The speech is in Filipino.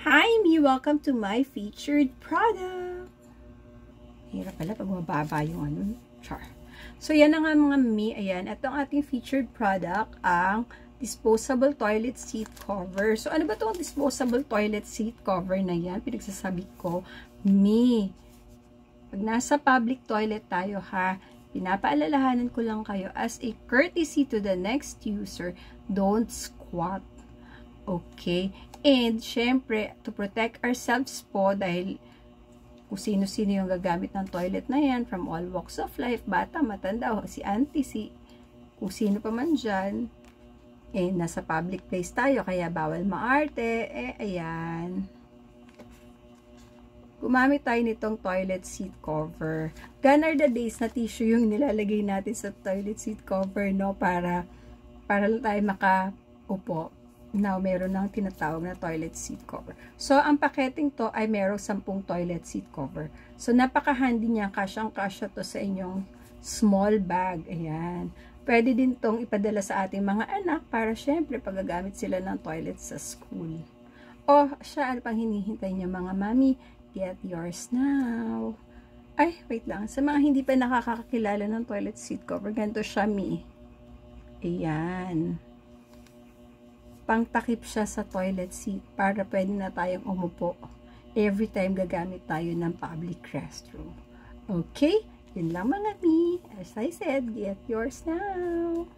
Hi, me! Welcome to my featured product. Hirap pala pag mababa yung ano. Char. So, yan na nga mga me. Ayan. Ito ang ating featured product, ang disposable toilet seat cover. So, ano ba itong disposable toilet seat cover na yan? Pinagsasabi ko, me. Pag nasa public toilet tayo ha, pinapaalalahanan ko lang kayo as a courtesy to the next user, don't squat. Okay? And, syempre, to protect ourselves po, dahil kung sino-sino yung gagamit ng toilet na yan, from all walks of life, bata, matanda, si auntie, kung sino pa man dyan, nasa public place tayo, kaya bawal maarte, ayan. Gumamit tayo nitong toilet seat cover. Gone are the days na tissue yung nilalagay natin sa toilet seat cover, no? Para lang tayo makaupo. Now, meron ng tinatawag na toilet seat cover. So, ang paketing to ay merong 10 toilet seat cover. So, napaka-handy niya. Kasyang-kasya to sa inyong small bag. Ayan. Pwede din tong ipadala sa ating mga anak para syempre pagagamit sila ng toilet sa school. O, siya, ano pang hinihintay niya mga mami? Get yours now. Ay, wait lang. Sa mga hindi pa nakakakilala ng toilet seat cover, ganito siya, mi. Ayan. Pangtakip siya sa toilet seat para pwede na tayong umupo every time gagamit tayo ng public restroom. Okay? Yun lang mga mi. As I said, get yours now.